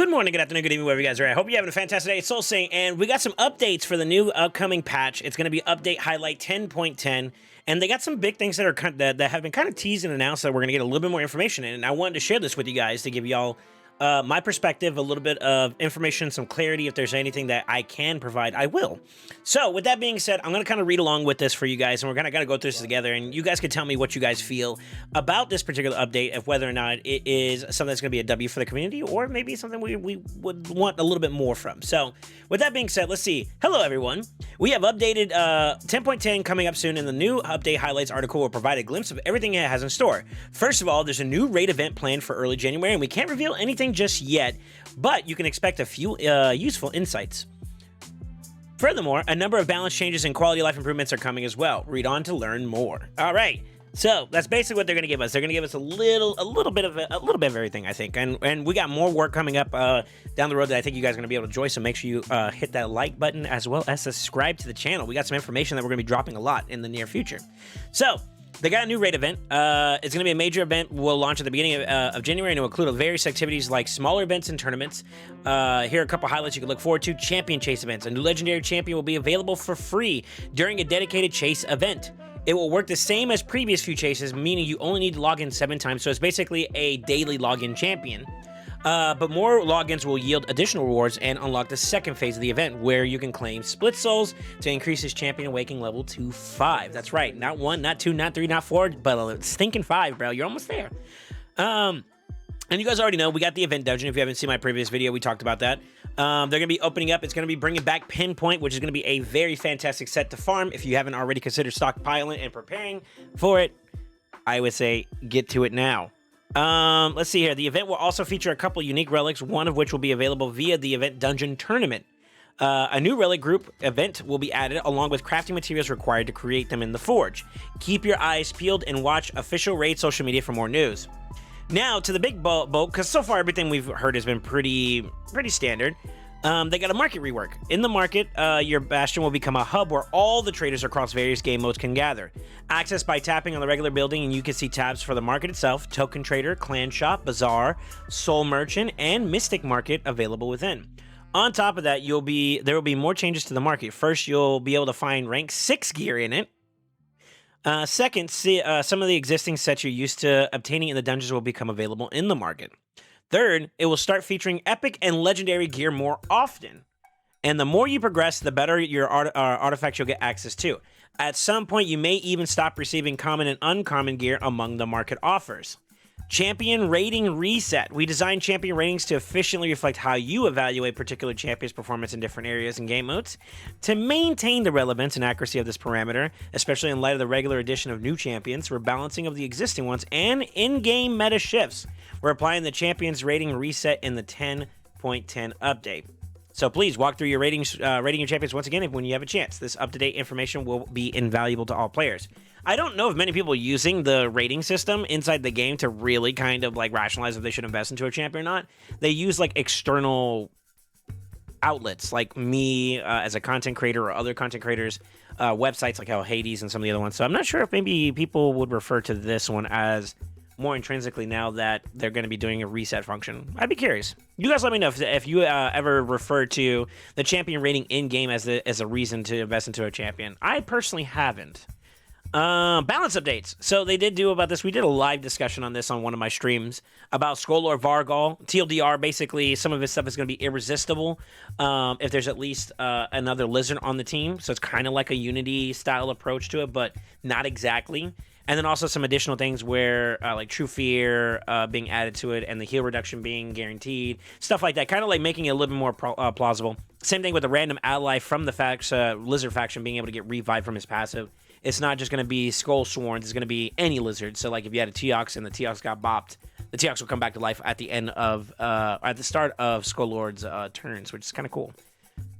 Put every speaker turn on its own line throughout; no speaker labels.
Good morning, good afternoon, good evening, wherever you guys are at. I hope you're having a fantastic day. It's SoulSaint, and we got some updates for the new upcoming patch. It's going to be update highlight 10.10, and they got some big things that are that have been kind of teased and announced that we're going to get a little bit more information in. And I wanted to share this with you guys to give y'all my perspective, a little bit of information, some clarity. If there's anything that I can provide, I will. So with that being said, I'm going to kind of read along with this for you guys, and we're going to go through this together, and you guys can tell me what you guys feel about this particular update, of whether or not it is something that's going to be a W for the community, or maybe something we would want a little bit more from. So with that being said, let's see. Hello, everyone. We have updated 10.10 coming up soon, and the new update highlights article will provide a glimpse of everything it has in store. First of all, there's a new raid event planned for early January, and we can't reveal anything just yet, but you can expect a few useful insights. Furthermore, a number of balance changes and quality of life improvements are coming as well. Read on to learn more. All right. So that's basically what they're going to give us. They're going to give us a little bit of everything, I think. And we got more work coming up down the road that I think you guys are going to be able to enjoy. So make sure you hit that like button as well as subscribe to the channel. We got some information that we're going to be dropping a lot in the near future. So they got a new raid event. It's going to be a major event. Will launch at the beginning of January, and it will include various activities like smaller events and tournaments. Here are a couple highlights you can look forward to. Champion chase events. A new legendary champion will be available for free during a dedicated chase event. It will work the same as previous few chases, meaning you only need to log in 7 times, so it's basically a daily login champion. But more logins will yield additional rewards and unlock the second phase of the event, where you can claim split souls to increase his champion awakening level to 5. That's right, not 1, not 2, not 3, not 4, but a stinking 5, bro. You're almost there. And you guys already know, we got the event dungeon. If you haven't seen my previous video, we talked about that. They're going to be opening up. It's going to be bringing back Pinpoint, which is going to be a very fantastic set to farm. If you haven't already considered stockpiling and preparing for it, I would say get to it now. Let's see here. The event will also feature a couple unique relics, one of which will be available via the event dungeon tournament. A new relic group event will be added, along with crafting materials required to create them in the forge. Keep your eyes peeled and watch official raid social media for more news. Now to the big boat, because so far everything we've heard has been pretty standard. They got a market rework. In the market, your bastion will become a hub where all the traders across various game modes can gather. Access by tapping on the regular building, and you can see tabs for the market itself, token trader, clan shop, bazaar, soul merchant, and mystic market available within. On top of that, there will be more changes to the market. First, you'll be able to find rank 6 gear in it. Second, some of the existing sets you're used to obtaining in the dungeons will become available in the market. Third, it will start featuring epic and legendary gear more often. And the more you progress, the better your artifacts you'll get access to. At some point, you may even stop receiving common and uncommon gear among the market offers. Champion rating reset. We designed champion ratings to efficiently reflect how you evaluate particular champion's performance in different areas and game modes. To maintain the relevance and accuracy of this parameter, especially in light of the regular addition of new champions, rebalancing of the existing ones, and in-game meta shifts, we're applying the champion's rating reset in the 10.10 update. So please walk through your rating your champions once again when you have a chance. This up-to-date information will be invaluable to all players. I don't know of many people using the rating system inside the game to really kind of like rationalize if they should invest into a champion or not. They use like external outlets, like me as a content creator, or other content creators, websites like how Hades and some of the other ones. So I'm not sure if maybe people would refer to this one as more intrinsically now that they're going to be doing a reset function. I'd be curious. You guys let me know if you ever refer to the champion rating in-game as a reason to invest into a champion. I personally haven't. Balance updates. So they did do about this. We did a live discussion on this on one of my streams about Skullord Vargal. TLDR, basically, some of his stuff is going to be irresistible if there's at least another lizard on the team. So it's kind of like a Unity-style approach to it, but not exactly. And then also some additional things where, like True Fear being added to it, and the heal reduction being guaranteed. Stuff like that. Kind of like making it a little bit more plausible. Same thing with a random ally from the lizard faction being able to get revived from his passive. It's not just going to be Skull Sworns. It's going to be any lizard. So, like, if you had a Teox and the Teox got bopped, the Teox will come back to life at the end of, at the start of Skullord's turns, which is kind of cool.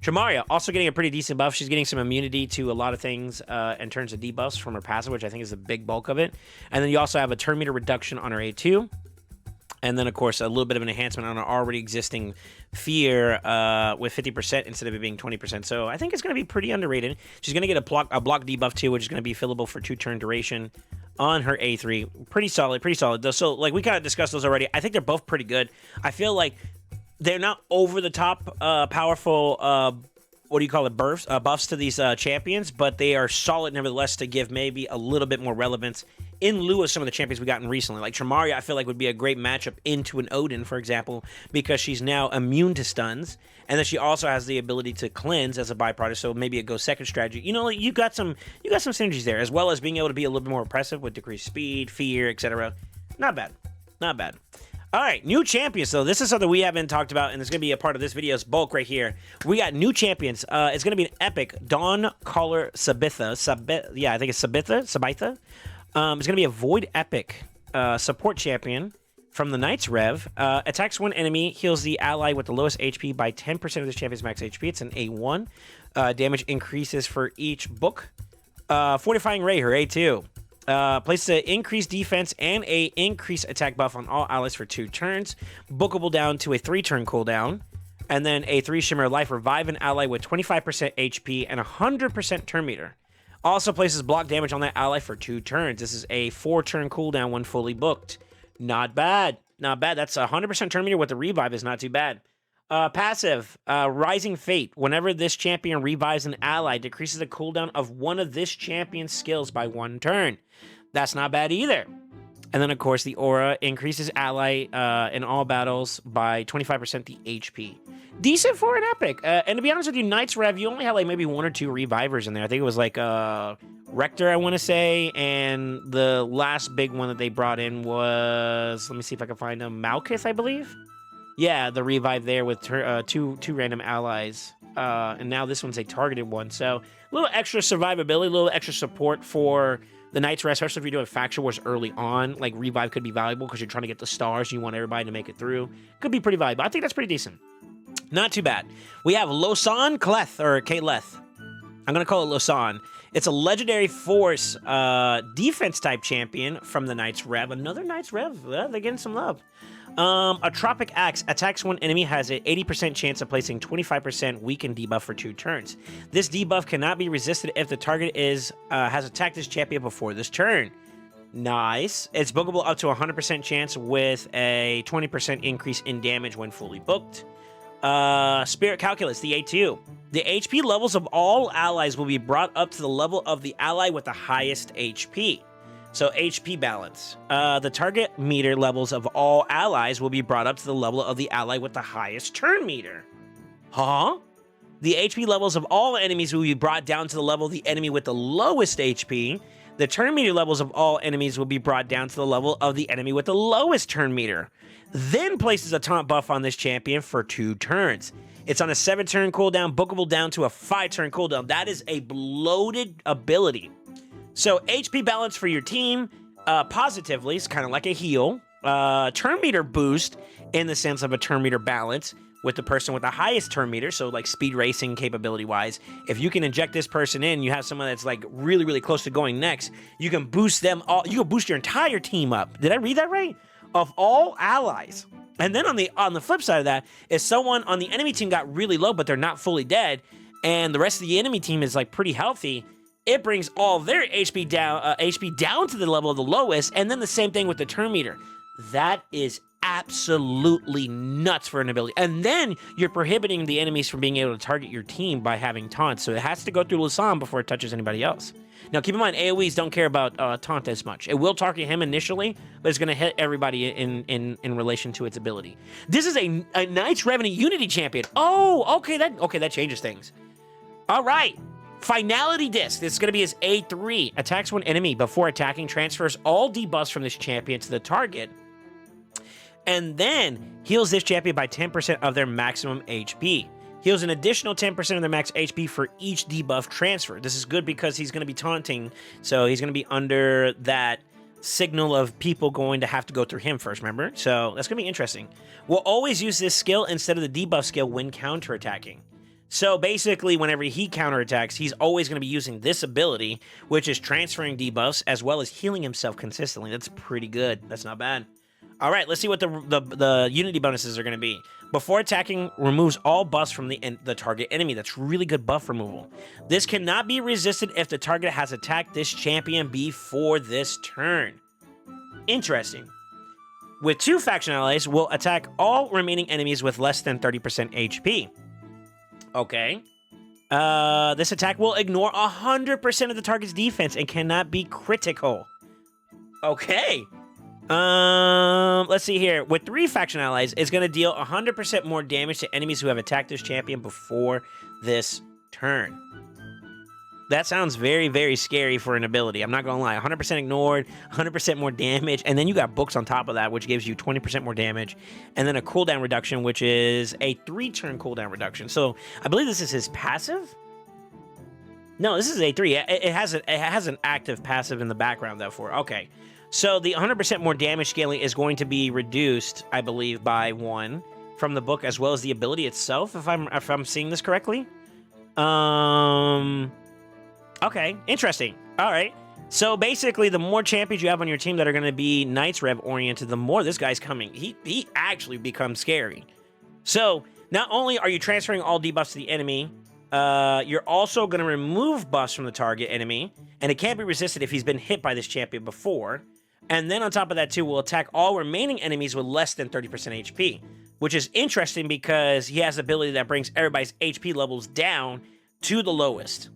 Tramaria also getting a pretty decent buff. She's getting some immunity to a lot of things in terms of debuffs from her passive, which I think is the big bulk of it. And then you also have a turn meter reduction on her A2. And then, of course, a little bit of an enhancement on an already existing Fear with 50% instead of it being 20%. So I think it's going to be pretty underrated. She's going to get a block debuff, too, which is going to be fillable for 2-turn duration on her A3. Pretty solid, though. So, like, we kind of discussed those already. I think they're both pretty good. I feel like they're not over the top powerful what do you call it, buffs to these champions, but they are solid nevertheless to give maybe a little bit more relevance in lieu of some of the champions we've gotten recently. Like Tramaria, I feel like would be a great matchup into an Odin, for example, because she's now immune to stuns, and then she also has the ability to cleanse as a byproduct, so maybe it goes second strategy. You know, like, you got some synergies there, as well as being able to be a little bit more oppressive with decreased speed, fear, etc. Not bad. Not bad. All right, new champions. So this is something we haven't talked about, and it's going to be a part of this video's bulk right here. We got new champions. It's going to be an epic Dawn Caller Sabitha. Yeah, I think it's Sabitha. It's going to be a Void Epic support champion from the Knights Rev. Attacks one enemy, heals the ally with the lowest HP by 10% of this champion's max HP. It's an A1. Damage increases for each book. Fortifying Ray, her A2. Places an increased defense and a increased attack buff on all allies for 2 turns. Bookable down to a 3-turn cooldown. And then a 3 Shimmer Life. Revive an ally with 25% HP and 100% turn meter. Also places block damage on that ally for 2 turns. This is a 4-turn cooldown when fully booked. Not bad. Not bad. That's 100% turn meter with the revive is not too bad. Passive, Rising Fate. Whenever this champion revives an ally, decreases the cooldown of one of this champion's skills by 1 turn. That's not bad either. And then, of course, the aura increases ally in all battles by 25% the HP. Decent for an epic. And to be honest with you, Knights Rev, you only had like maybe 1 or 2 revivers in there. I think it was like Rector, I want to say. And the last big one that they brought in was, let me see if I can find him, Malkuth, I believe. Yeah, the revive there with two random allies. And now this one's a targeted one. So a little extra survivability, a little extra support for the Knights Rev, especially if you're doing Faction Wars early on. Like, revive could be valuable because you're trying to get the stars. You want everybody to make it through. Could be pretty valuable. I think that's pretty decent. Not too bad. We have Losan Kaleth, or Kaleth. I'm going to call it Losan. It's a legendary force defense-type champion from the Knights Rev. Another Knights Rev. They're getting some love. A Tropic Axe attacks one enemy, has an 80% chance of placing 25% weakened debuff for 2 turns. This debuff cannot be resisted if the target has attacked this champion before this turn. Nice. It's bookable up to 100% chance with a 20% increase in damage when fully booked. Spirit Calculus, the A2. The HP levels of all allies will be brought up to the level of the ally with the highest HP. So HP balance. The target meter levels of all allies will be brought up to the level of the ally with the highest turn meter. Huh? The HP levels of all enemies will be brought down to the level of the enemy with the lowest HP. The turn meter levels of all enemies will be brought down to the level of the enemy with the lowest turn meter. Then places a taunt buff on this champion for 2 turns. It's on a 7-turn cooldown, bookable down to a 5-turn cooldown. That is a bloated ability. So HP balance for your team, positively, is kind of like a heal. Turn meter boost in the sense of a turn meter balance with the person with the highest turn meter, so like speed racing capability-wise. If you can inject this person in, you have someone that's like really, really close to going next, you can boost them all. You can boost your entire team up. Did I read that right? Of all allies. And then on the flip side of that, if someone on the enemy team got really low, but they're not fully dead, and the rest of the enemy team is like pretty healthy, it brings all their HP down to the level of the lowest, and then the same thing with the turn meter. That is absolutely nuts for an ability. And then you're prohibiting the enemies from being able to target your team by having taunts, so it has to go through Lasam before it touches anybody else. Now, keep in mind, AoEs don't care about taunt as much. It will target him initially, but it's going to hit everybody in relation to its ability. This is a Knights Revenue Unity champion. Oh, okay, that changes things. All right. Finality Disc. This is going to be his A3. Attacks one enemy before attacking, transfers all debuffs from this champion to the target, and then heals this champion by 10% of their maximum HP. Heals an additional 10% of their max HP for each debuff transfer. This is good because he's going to be taunting, so he's going to be under that signal of people going to have to go through him first, remember? So that's going to be interesting. We'll always use this skill instead of the debuff skill when counterattacking. So basically, whenever he counterattacks, he's always going to be using this ability, which is transferring debuffs as well as healing himself consistently. That's pretty good. That's not bad. All right, let's see what the Unity bonuses are going to be. Before attacking, removes all buffs from the target enemy. That's really good buff removal. This cannot be resisted if the target has attacked this champion before this turn. Interesting. with 2 faction allies, will attack all remaining enemies with less than 30% HP. Okay. This attack will ignore 100% of the target's defense and cannot be critical. Okay. Let's see here. With 3 faction allies, it's going to deal 100% more damage to enemies who have attacked this champion before this turn. That sounds very, very scary for an ability. I'm not going to lie. 100% ignored, 100% more damage, and then you got books on top of that, which gives you 20% more damage, and then a cooldown reduction, which is a 3-turn cooldown reduction. So I believe this is his passive? No, this is A3. It has an active passive in the background, therefore. Okay. So the 100% more damage scaling is going to be reduced, I believe, by 1 from the book, as well as the ability itself, if I'm seeing this correctly. Okay, interesting. All right. So basically, the more champions you have on your team that are going to be Knights Rev oriented, the more this guy's coming. He actually becomes scary. So not only are you transferring all debuffs to the enemy, you're also going to remove buffs from the target enemy, and it can't be resisted if he's been hit by this champion before. And then on top of that, too, will attack all remaining enemies with less than 30% HP, which is interesting because he has the ability that brings everybody's HP levels down to the lowest.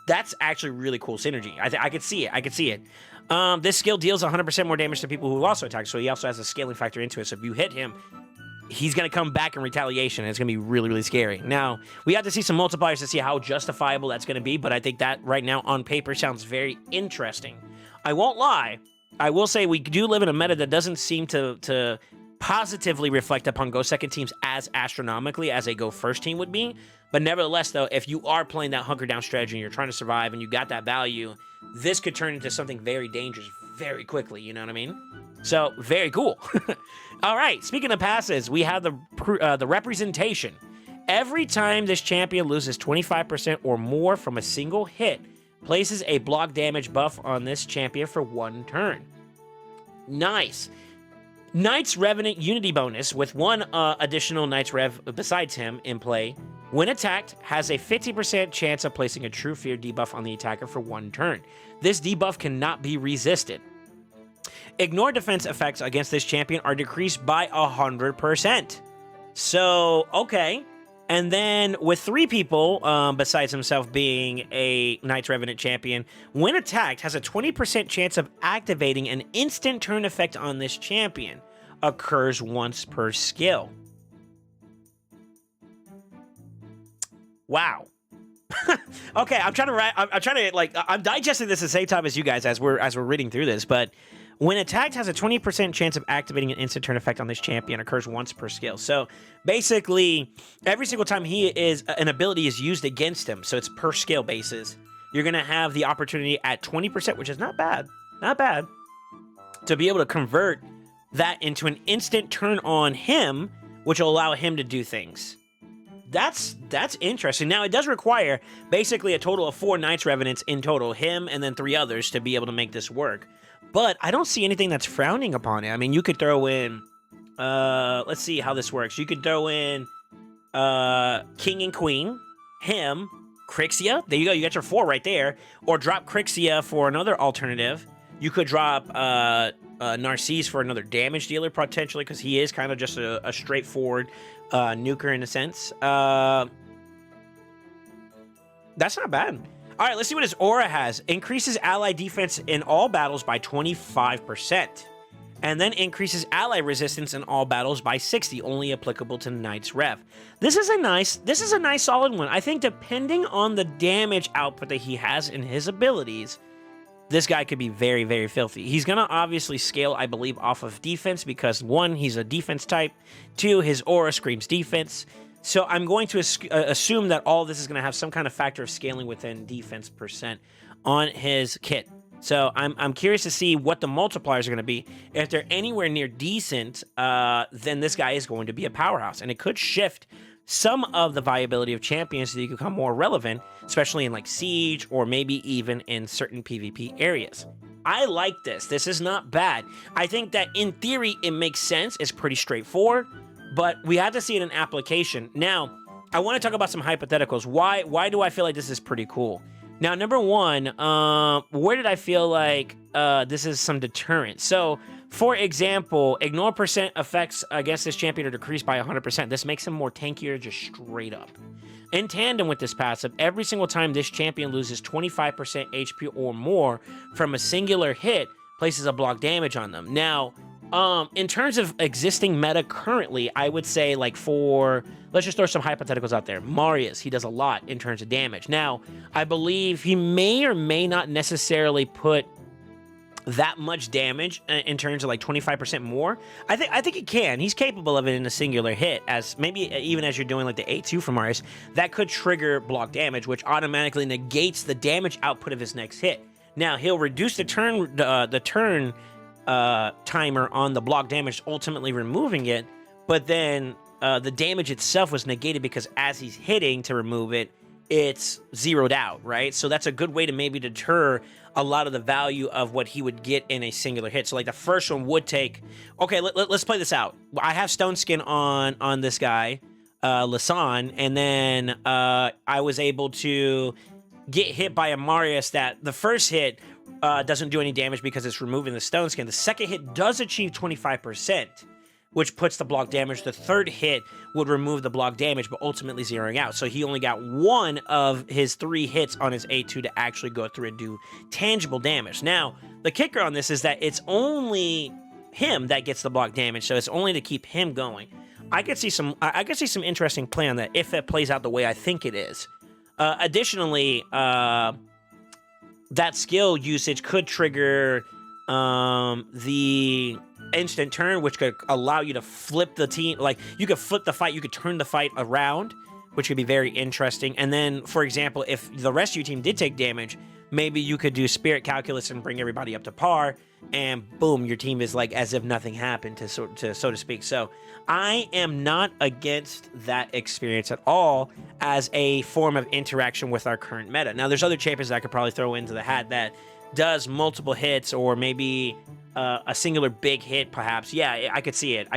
That's actually really cool synergy. I could see it. I could see it. This skill deals 100% more damage to people who also attack, so he also has a scaling factor into it. So if you hit him, he's going to come back in retaliation, and it's going to be really, really scary. Now, we have to see some multipliers to see how justifiable that's going to be, but I think that right now on paper sounds very interesting. I won't lie. I will say we do live in a meta that doesn't seem to positively reflect upon Go Second teams as astronomically as a Go First team would be. But nevertheless, though, if you are playing that hunker down strategy and you're trying to survive and you got that value, this could turn into something very dangerous very quickly. You know what I mean? So, very cool. All right, speaking of passes, we have the representation. Every time this champion loses 25% or more from a single hit, places a block damage buff on this champion for 1 turn. Nice. Knight's Revenant Unity bonus with 1 additional Knight's Rev besides him in play. When attacked, has a 50% chance of placing a True Fear debuff on the attacker for 1 turn. This debuff cannot be resisted. Ignore defense effects against this champion are decreased by 100%. So, okay. And then with 3 people, besides himself being a Knight's Revenant champion, when attacked, has a 20% chance of activating an instant turn effect on this champion. Occurs once per skill. Wow. Okay, I'm digesting this at the same time as you guys as we're reading through this, but when attacked, has a 20% chance of activating an instant turn effect on this champion. Occurs once per skill. So basically, every single time an ability is used against him, so it's per skill basis, you're gonna have the opportunity at 20%, which is not bad, to be able to convert that into an instant turn on him, which will allow him to do things. That's interesting. Now, it does require basically a total of 4 Knights Revenants in total, him and then 3 others, to be able to make this work. But I don't see anything that's frowning upon it. I mean, you could throw in, let's see how this works. You could throw in King and Queen, him, Crixia. There you go. You got your 4 right there. Or drop Crixia for another alternative. You could drop Narcisse for another damage dealer, potentially, because he is kind of just a straightforward nuker in a sense. That's not bad. All right, let's see what his aura has. Increases ally defense in all battles by 25%. And then increases ally resistance in all battles by 60, only applicable to Knight's Rev. This is a nice solid one. I think depending on the damage output that he has in his abilities, this guy could be very, very filthy. He's going to obviously scale, I believe, off of defense because, 1, he's a defense type. 2, his aura screams defense. So I'm going to assume that all this is going to have some kind of factor of scaling within defense percent on his kit. So I'm curious to see what the multipliers are going to be. If they're anywhere near decent, then this guy is going to be a powerhouse. And it could shift some of the viability of champions so they become more relevant, especially in like Siege or maybe even in certain PvP areas. I like this. This is not bad. I think that in theory, it makes sense. It's pretty straightforward, but we have to see it in application. Now, I want to talk about some hypotheticals. Why do I feel like this is pretty cool? Now, number 1, where did I feel like this is some deterrent? So, For example, ignore percent effects against this champion are decreased by 100%. This makes him more tankier just straight up. In tandem with this passive, every single time this champion loses 25% HP or more from a singular hit, places a block damage on them. Now, in terms of existing meta currently, I would say, like, for, let's just throw some hypotheticals out there. Marius, he does a lot in terms of damage. Now, I believe he may or may not necessarily put that much damage in terms of like 25% more. I think he can. He's capable of it in a singular hit, as maybe even as you're doing like the A2 from Marius, that could trigger block damage, which automatically negates the damage output of his next hit. Now, he'll reduce the turn timer on the block damage, ultimately removing it, but then the damage itself was negated because as he's hitting to remove it, it's zeroed out, right? So that's a good way to maybe deter a lot of the value of what he would get in a singular hit. So like the first one would take, okay, let's play this out. I have Stone Skin on this guy, Lasan, and then I was able to get hit by a Marius that the first hit doesn't do any damage because it's removing the Stone Skin. The second hit does achieve 25%, which puts the block damage. The third hit would remove the block damage, but ultimately zeroing out. So he only got one of his 3 hits on his A2 to actually go through and do tangible damage. Now, the kicker on this is that it's only him that gets the block damage, so it's only to keep him going. I could see some interesting play on that if it plays out the way I think it is. Additionally, that skill usage could trigger the instant turn, which could allow you to flip the team. Like, you could flip the fight, you could turn the fight around, which could be very interesting. And then, for example, if the rest of your team did take damage, maybe you could do Spirit Calculus and bring everybody up to par, and boom, your team is like as if nothing happened, so to speak. So I am not against that experience at all as a form of interaction with our current meta. Now, there's other champions that I could probably throw into the hat that does multiple hits, or maybe a singular big hit, perhaps. Yeah, I could see it.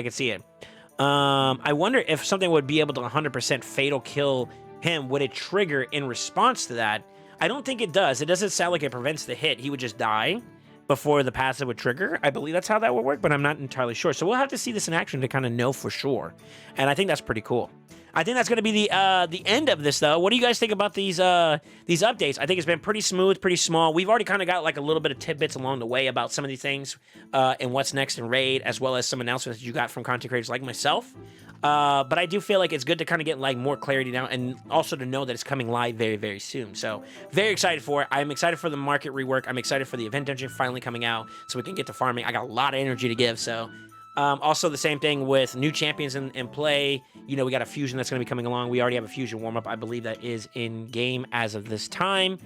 I wonder if something would be able to 100% fatal kill him. Would it trigger in response to that? I don't think it does. It doesn't sound like it prevents the hit. He would just die before the passive would trigger. I believe that's how that would work, but I'm not entirely sure. So we'll have to see this in action to kind of know for sure. And I think that's pretty cool. I think that's going to be the end of this, though. What do you guys think about these updates? I think it's been pretty smooth, pretty small. We've already kind of got like a little bit of tidbits along the way about some of these things and what's next in Raid, as well as some announcements that you got from content creators like myself. But I do feel like it's good to kind of get like more clarity now, and also to know that it's coming live very, very soon. So very excited for it. I'm excited for the market rework. I'm excited for the event dungeon finally coming out so we can get to farming. I got a lot of energy to give, so... also, the same thing with new champions in play. You know, we got a fusion that's going to be coming along. We already have a fusion warm-up. I believe that is in game as of this time,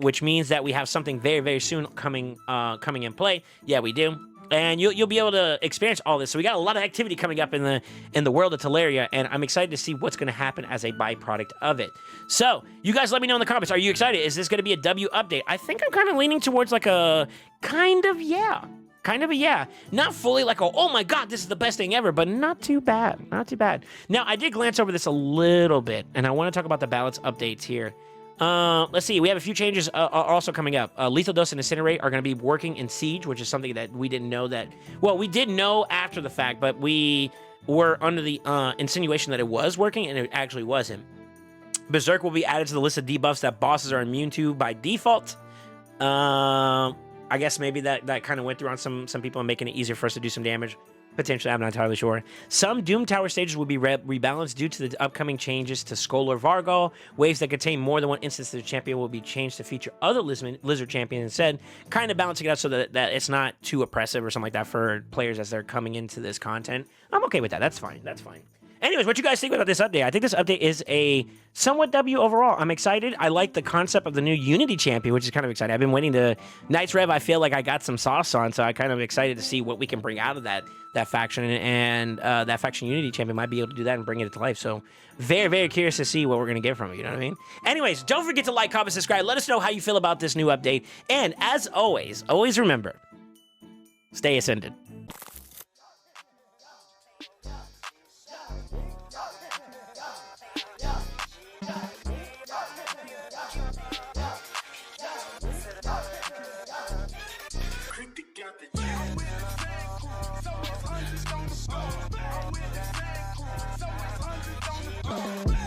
which means that we have something very, very soon coming in play. Yeah, we do. And you'll be able to experience all this. So we got a lot of activity coming up in the world of Teleria, and I'm excited to see what's going to happen as a byproduct of it. So you guys let me know in the comments. Are you excited? Is this going to be a W update? I think I'm kind of leaning towards like a kind of yeah. Kind of a yeah. Not fully like a, oh my god, this is the best thing ever, but not too bad. Not too bad. Now, I did glance over this a little bit, and I want to talk about the balance updates here. Let's see. We have a few changes also coming up. Lethal Dose and Incinerate are going to be working in Siege, which is something that we didn't know that... Well, we did know after the fact, but we were under the insinuation that it was working, and it actually wasn't. Berserk will be added to the list of debuffs that bosses are immune to by default. I guess maybe that kind of went through on some people and making it easier for us to do some damage. Potentially, I'm not entirely sure. Some Doom Tower stages will be rebalanced due to the upcoming changes to Skull or Vargal. Waves that contain more than one instance of the champion will be changed to feature other lizard champions instead, kind of balancing it out so that it's not too oppressive or something like that for players as they're coming into this content. I'm okay with that. That's fine. That's fine. Anyways, what you guys think about this update? I think this update is a somewhat W overall. I'm excited. I like the concept of the new Unity champion, which is kind of exciting. I've been waiting to... Knights Rev, I feel like I got some sauce on, so I'm kind of excited to see what we can bring out of that faction, and that faction Unity champion might be able to do that and bring it to life. So very, very curious to see what we're going to get from it, you know what I mean? Anyways, don't forget to like, comment, subscribe. Let us know how you feel about this new update. And as always remember, stay ascended.
Critic got the Bye.